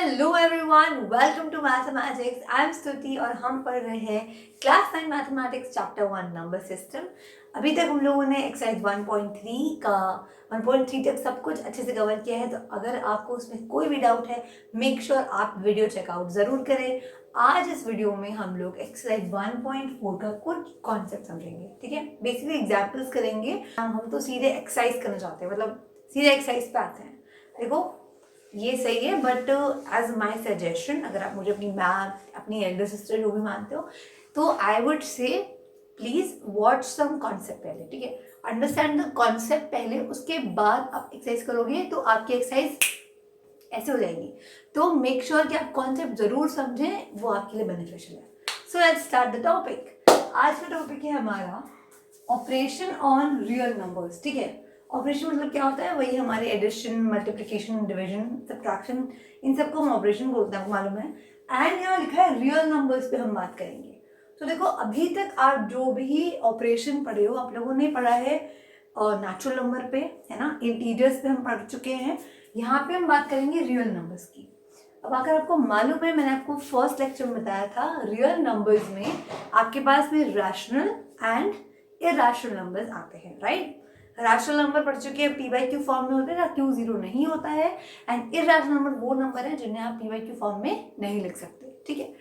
Hello everyone, welcome to mathematics. I am Stuti और हम पढ़ रहे हैं class 9 mathematics chapter 1 number system. अभी तक हम लोगों ने एक्सरसाइज 1.3 का 1.3 तक सब कुछ अच्छे से कवर किया है। तो अगर आपको उसमें कोई भी डाउट है, मेक श्योर आप वीडियो चेकआउट ज़रूर करें। आज इस वीडियो में हम लोग एक्सरसाइज 1.4 का कुछ कॉन्सेप्ट समझेंगे। ठीक है, बेसिकली एग्जाम्पल्स करेंगे। हम तो सीधे एक्सरसाइज करना चाहते हैं, मतलब सीधे एक्सरसाइज पे आते हैं। देखो ये सही है, बट एज माई सजेशन, अगर आप मुझे अपनी मैम, अपनी एल्डर सिस्टर जो भी मानते हो, तो I would say please watch some concept पहले। ठीक है, अंडरस्टैंड द कॉन्सेप्ट पहले, उसके बाद आप एक्सरसाइज करोगे तो आपकी एक्सरसाइज ऐसे हो जाएगी। तो मेक श्योर कि आप कॉन्सेप्ट जरूर समझें, वो आपके लिए बेनिफिशियल है। So let's start the topic. आज का टॉपिक है हमारा ऑपरेशन ऑन रियल नंबर्स। ठीक है, ऑपरेशन मतलब क्या होता है? वही हमारे एडिशन, मल्टीप्लिकेशन, डिवीजन, सब्ट्रैक्शन, इन सबको हम ऑपरेशन बोलते हैं, आपको मालूम है। एंड यहाँ लिखा है रियल नंबर्स पे हम बात करेंगे। तो देखो, अभी तक आप जो भी ऑपरेशन पढ़े हो, आप लोगों ने पढ़ा है नेचुरल नंबर पे, है ना, इंटीजर्स पे हम पढ़ चुके हैं। यहाँ पे हम बात करेंगे रियल नंबर्स की। अब अगर आपको मालूम है, मैंने आपको फर्स्ट लेक्चर में बताया था, रियल नंबर्स में आपके पास में रैशनल एंड इरैशनल नंबर्स आते हैं, राइट। रैशनल नंबर पढ़ चुके हैं, पी बाई क्यू फॉर्म में होते हैं, क्यू जीरो नहीं होता है। एंड इरैशनल नंबर वो नंबर है जिन्हें आप पी बाई क्यू फॉर्म में नहीं लिख सकते। ठीक है,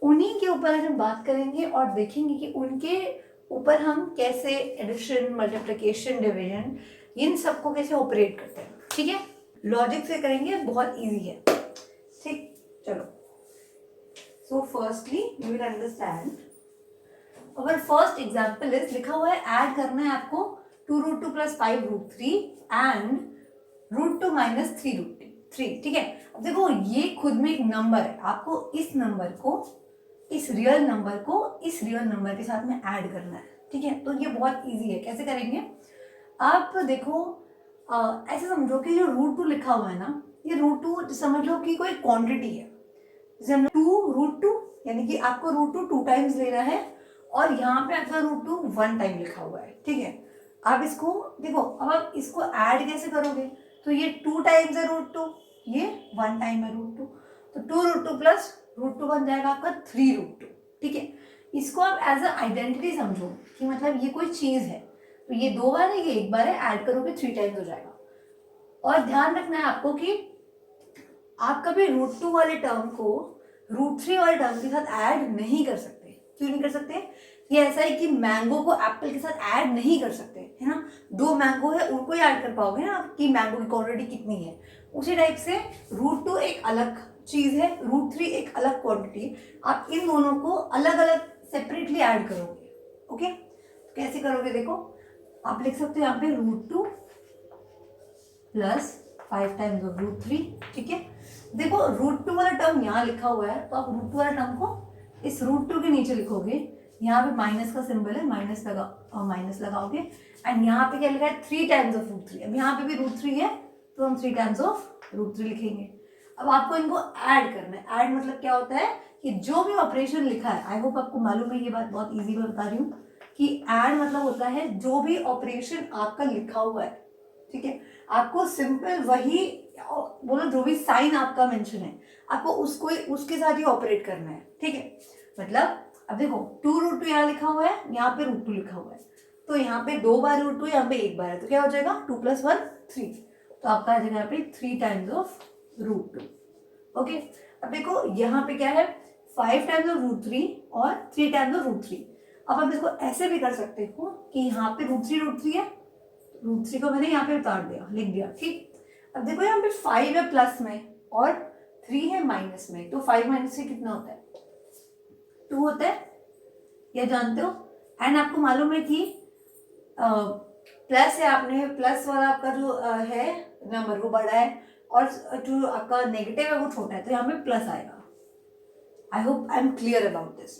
उन्हीं के ऊपर हम बात करेंगे और देखेंगे कि उनके ऊपर हम कैसे एडिशन, मल्टीप्लिकेशन, डिवीजन, इन सबको कैसे ऑपरेट करते हैं। ठीक है, लॉजिक से करेंगे, बहुत ईजी है। ठीक, चलो। So firstly you will understand, अगर फर्स्ट एग्जाम्पल इज, लिखा हुआ है ऐड करना है आपको 2√2 + 5√3 एंड √2 - 3√3। ठीक है, अब देखो ये खुद में एक नंबर है, आपको इस नंबर को, इस रियल नंबर को इस रियल नंबर के साथ में ऐड करना है। ठीक है, तो ये बहुत इजी है। कैसे करेंगे? आप देखो, ऐसे समझो कि जो √2 लिखा हुआ है ना, ये √2 समझ लो कि कोई क्वांटिटी है। जैसे हम 2√2, यानी कि आपको √2 2 टाइम्स लेना है, और यहाँ पे आपका √2 1 टाइम लिखा हुआ है। ठीक है, आप इसको देखो, अब आप इसको ऐड कैसे करोगे? तो ये 2 टाइम्स है √2, ये 1 टाइम है √2, तो 2√2 + √2 बन जाएगा आपका 3√2। ठीक है, इसको आप एज अ आइडेंटिटी समझो कि मतलब ये कोई चीज है, तो ये 2 बार है, ये 1 बार है, ऐड करोगे 3 टाइम्स हो जाएगा। और ध्यान रखना है आपको कि आप कभी √2 वाले टर्म को √3 वाले टर्म के साथ ऐड नहीं कर सकते। क्यों नहीं कर सकते? ये ऐसा है कि मैंगो को एप्पल के साथ ऐड नहीं कर सकते, है ना। 2 मैंगो है, उनको ही ऐड कर पाओगे ना कि मैंगो की क्वांटिटी कितनी है। उसी टाइप से √2 एक अलग चीज है, √3 एक अलग क्वांटिटी। आप इन दोनों को अलग अलग सेपरेटली ऐड करोगे। ओके, तो कैसे करोगे? देखो, आप लिख सकते हो यहाँ पे √2 + 5 टाइम्स ऑफ √3। ठीक है, देखो √2 वाला टर्म यहाँ लिखा हुआ है, तो आप √2 वाला टर्म को इस √2 के नीचे लिखोगे। यहाँ पे माइनस का सिंबल है, माइनस लगाओगे। एंड यहाँ पे क्या लिखा है? 3 टाइम्स ऑफ √3। अब यहाँ पे भी √3 है, तो हम 3 टाइम्स ऑफ √3 लिखेंगे। अब आपको इनको ऐड करना है। ऐड मतलब क्या होता है कि जो भी ऑपरेशन लिखा है, आई होप आपको मालूम है, ये बात बहुत ईजी मैं बता रही हूँ कि ऐड मतलब होता है जो भी ऑपरेशन आपका लिखा हुआ है। ठीक है, आपको सिंपल वही बोलो, जो भी साइन आपका मेंशन है, आपको उसको उसके साथ ही ऑपरेट करना है। ठीक है, मतलब अब देखो 2√2 यहाँ लिखा हुआ है, यहाँ पे √2 लिखा हुआ है, तो यहाँ पे 2 बार √2, यहाँ पे 1 बार है, तो क्या हो जाएगा? 2 + 1 3, तो आपका आ जाएगा यहाँ पे 3 टाइम्स ऑफ √2। ओके, अब देखो यहाँ पे क्या है? 5 टाइम्स ऑफ √3 और 3 टाइम्स ऑफ √3। अब हम इसको ऐसे भी कर सकते हो कि यहाँ पे √3 है, √3 को मैंने यहाँ पे उतार दिया, लिख दिया। ठीक, अब देखो यहाँ पे 5 है प्लस में और 3 है माइनस में, तो 5 - 3 कितना होता है? 2 होता है, ये जानते हो। एंड आपको मालूम है कि प्लस है, आपने प्लस वाला आपका जो है नंबर वो बड़ा है, और जो आपका नेगेटिव है वो छोटा है, तो यहाँ पे प्लस आएगा। I hope I am clear about this.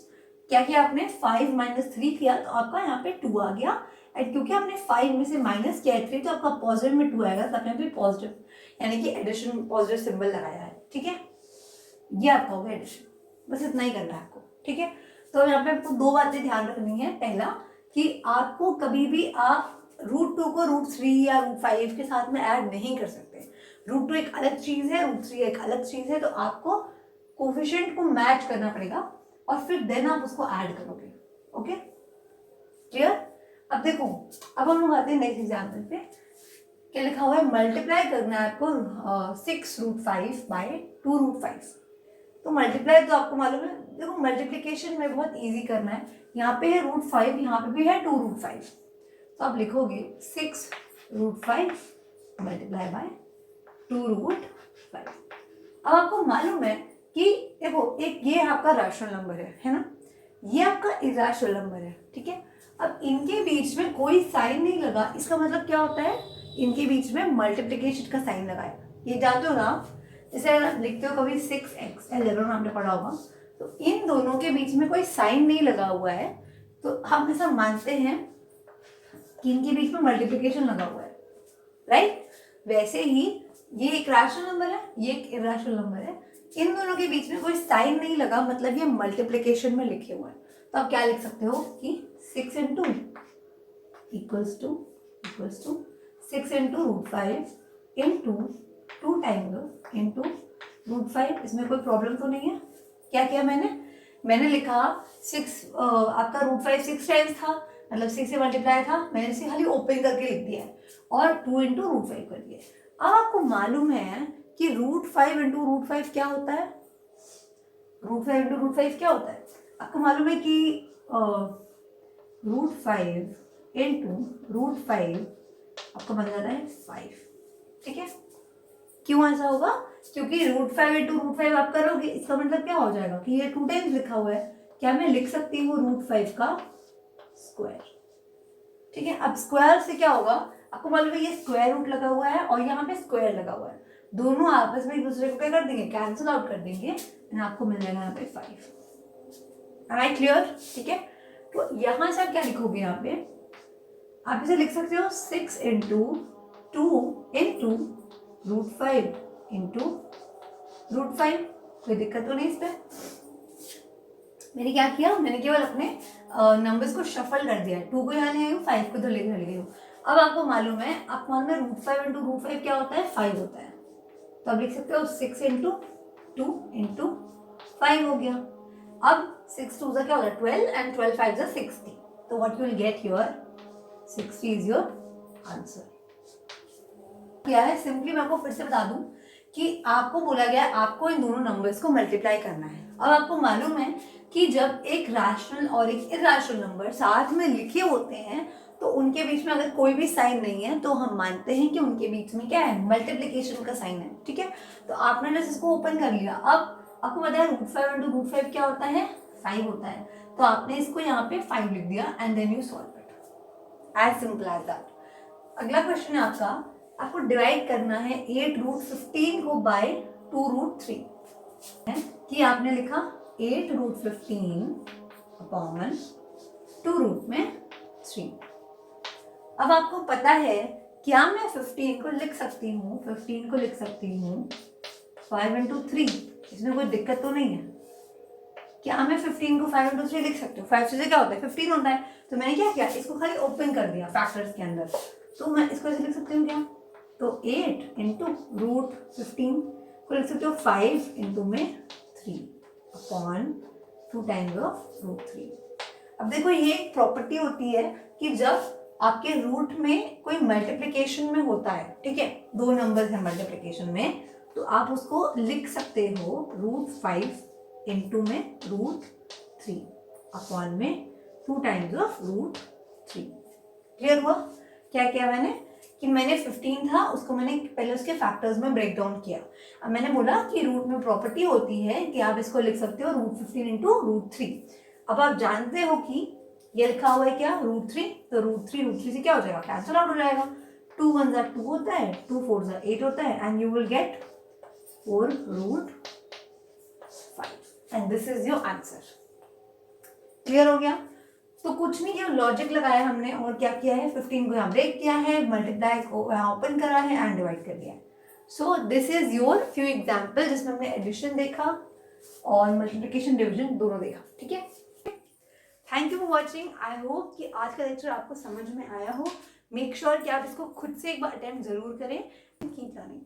क्या किया आपने? 5 - 3 किया, तो आपका यहाँ पे 2 आ गया। एंड क्योंकि आपने 5 में से माइनस किया है 3, तो आपका पॉजिटिव में 2 आएगा, तो आपने भी पॉजिटिव, यानी कि एडिशन पॉजिटिव सिंबल लगाया है। ठीक है, ये आपका होगा एडिशन। बस इतना ही करना है आपको। ठीक है, तो यहाँ पे आपको 2 बातें ध्यान रखनी है। पहला कि आपको कभी भी आप √2 को √3 या √5 के साथ में ऐड नहीं कर सकते। √2 एक अलग चीज़ है, √3 एक अलग चीज़ है, तो आपको कोफिशिएंट को मैच करना पड़ेगा और फिर देन आप उसको ऐड करोगे। Okay, clear? अब देखो, अब हम लोग आते हैं नेक्स्ट एग्जाम्पल पे। क्या लिखा हुआ है? मल्टीप्लाई करना है आपको 6√5 बाय 2√5। तो मल्टीप्लाई तो आपको मालूम है, देखो मल्टीप्लिकेशन में बहुत इजी करना है। यहाँ पे है √5, यहाँ पे भी है 2√5, तो आप लिखोगे 6√5 मल्टीप्लाई बाय 2√5। अब आपको मालूम है कि देखो एक ये आपका रैशनल नंबर है ना, ये आपका इरैशनल नंबर है, ठीक है। अब इनके बीच में कोई साइन नहीं लगा, इसका मतलब क्या होता है? इनके बीच में मल्टीप्लिकेशन का साइन लगाया। ये जानते हो ना आप, जैसे अगर लिखते हो कभी 6x, 11 हमने पढ़ा होगा, तो इन दोनों के बीच में कोई साइन नहीं लगा हुआ है, तो हम ऐसा मानते हैं कि इनके बीच में मल्टीप्लिकेशन लगा हुआ है, राइट? वैसे ही ये एक रैशनल नंबर है, ये एक इरैशनल नंबर है, इन दोनों के बीच में कोई साइन नहीं लगा, मतलब ये मल्टीप्लिकेशन में लिखे हुए हैं। तो आप क्या लिख सकते हो कि 6 into equals to 6 into √5 into 2 times into √5। इसमें कोई प्रॉब्लम तो नहीं है? क्या किया मैंने लिखा 6, आपका √5 6 टाइम्स था, मतलब 6 से मल्टीप्लाई था, मैंने इसे खाली ओपन करके लिख दिया है और 2 into √5 कर दिया। अब आपको मालूम है कि √5 into √5 क्या होता है? √5 into √5 क्या होता है? आपको मालूम है कि √5 into √5 आपको बन जाता है 5, ठीक है। क्यों ऐसा होगा? क्योंकि √5 into √5 आप करोगे, इसका मतलब क्या हो जाएगा कि ये 2 टाइम्स लिखा हुआ है, क्या मैं लिख सकती हूँ √5 का स्क्वायर, ठीक है। अब स्क्वायर से क्या होगा? आपको मालूम है ये स्क्वायर रूट लगा हुआ है और यहाँ पे स्क्वायर लगा हुआ है, दोनों आपस में एक दूसरे को क्या कर देंगे? कैंसिल आउट कर देंगे, एंड आपको मिल जाएगा यहाँ पे 5। Right, clear? ठीक है, तो यहाँ से आप क्या लिखोगे? यहाँ पे आप इसे लिख सकते हो 6 into 2 into √5 into √5। कोई दिक्कत तो नहीं इस पर? मैंने क्या किया? मैंने केवल अपने नंबर्स को शफल कर दिया है, 2 को यहाँ ले आई हूँ, 5 को तो लेकर ले गई हूँ। अब आपको मालूम है, आपको मालूम है √5 into √5 क्या होता है? 5 होता है, तो आप लिख सकते हो 6 into 2 into 5 हो गया। अब 6 2 क्या होगा? 12 and 12 5 60, तो what you will get here? 60 is your answer. क्या है? सिंपली मैं आपको फिर से बता दूं कि आपको बोला गया है आपको इन दोनों नंबर्स को मल्टीप्लाई करना है। अब आपको मालूम है कि जब एक रैशनल और एक इरैशनल नंबर साथ में लिखे होते हैं तो उनके बीच में अगर कोई भी साइन नहीं है तो हम मानते हैं कि उनके बीच में क्या है? मल्टीप्लिकेशन का साइन है, ठीक है। तो आपने जैसे इसको ओपन कर लिया, अब आपको पता है √5 into √5 क्या होता है? 5 होता है, तो आपने इसको यहाँ पे 5 लिख दिया and then you solve it, as simple as that. अगला क्वेश्चन है आपका, आपको डिवाइड करना है 8√15 को बाय 2√3 कि आपने लिखा 8√15 अपॉन 2√3। अब आपको पता है क्या मैं 15 को लिख सकती हूँ? 15 को लिख सकती हूँ 5 into 3, इसमें कोई दिक्कत तो नहीं है? क्या मैं 15 को 5 into 3 लिख सकती हूँ? 5 से क्या होता है? 15 होता है, तो मैंने क्या किया? इसको खाली ओपन कर दिया फैक्टर्स के अंदर, तो मैं इसको ऐसे लिख सकती हूँ क्या? तो 8 into √15 को लिख सकते हो 5 into में 3 अपॉन 2 टाइम्स ऑफ √3। अब देखो ये एक प्रॉपर्टी होती है कि जब आपके रूट में कोई मल्टीप्लिकेशन में होता है, ठीक है, 2 नंबर्स हैं मल्टीप्लिकेशन में, तो आप उसको लिख सकते हो √5 into में √3 अपॉन में 2 टाइम्स ऑफ √3। क्लियर हुआ? क्या किया मैंने कि मैंने 15 था उसको मैंने पहले उसके फैक्टर्स में ब्रेक डाउन किया। अब मैंने बोला कि रूट में प्रॉपर्टी होती है कि आप इसको लिख सकते हो √15 into √3। अब आप जानते हो कि ये लिखा हुआ है क्या? √3, तो √3 से क्या हो जाएगा? कैंसिल आउट हो जाएगा। 2 1 2 होता है, 2 4 8 होता है, and you will get 4√5 and this is your answer. Clear हो गया? तो कुछ नहीं किया, लॉजिक लगाया हमने और क्या किया है? 15 को यहाँ ब्रेक किया है, मल्टीप्लाई को यहाँ ओपन करा है एंड डिवाइड कर दिया है। So this is your few example जिसमें हमने एडिशन देखा और मल्टीप्लिकेशन डिविजन दोनों देखा, ठीक है। Thank you for watching. I hope कि आज का लेक्चर आपको समझ में आया हो। मेक श्योर कि आप इसको खुद से एक बार अटेम्प्ट जरूर करें। Keep learning.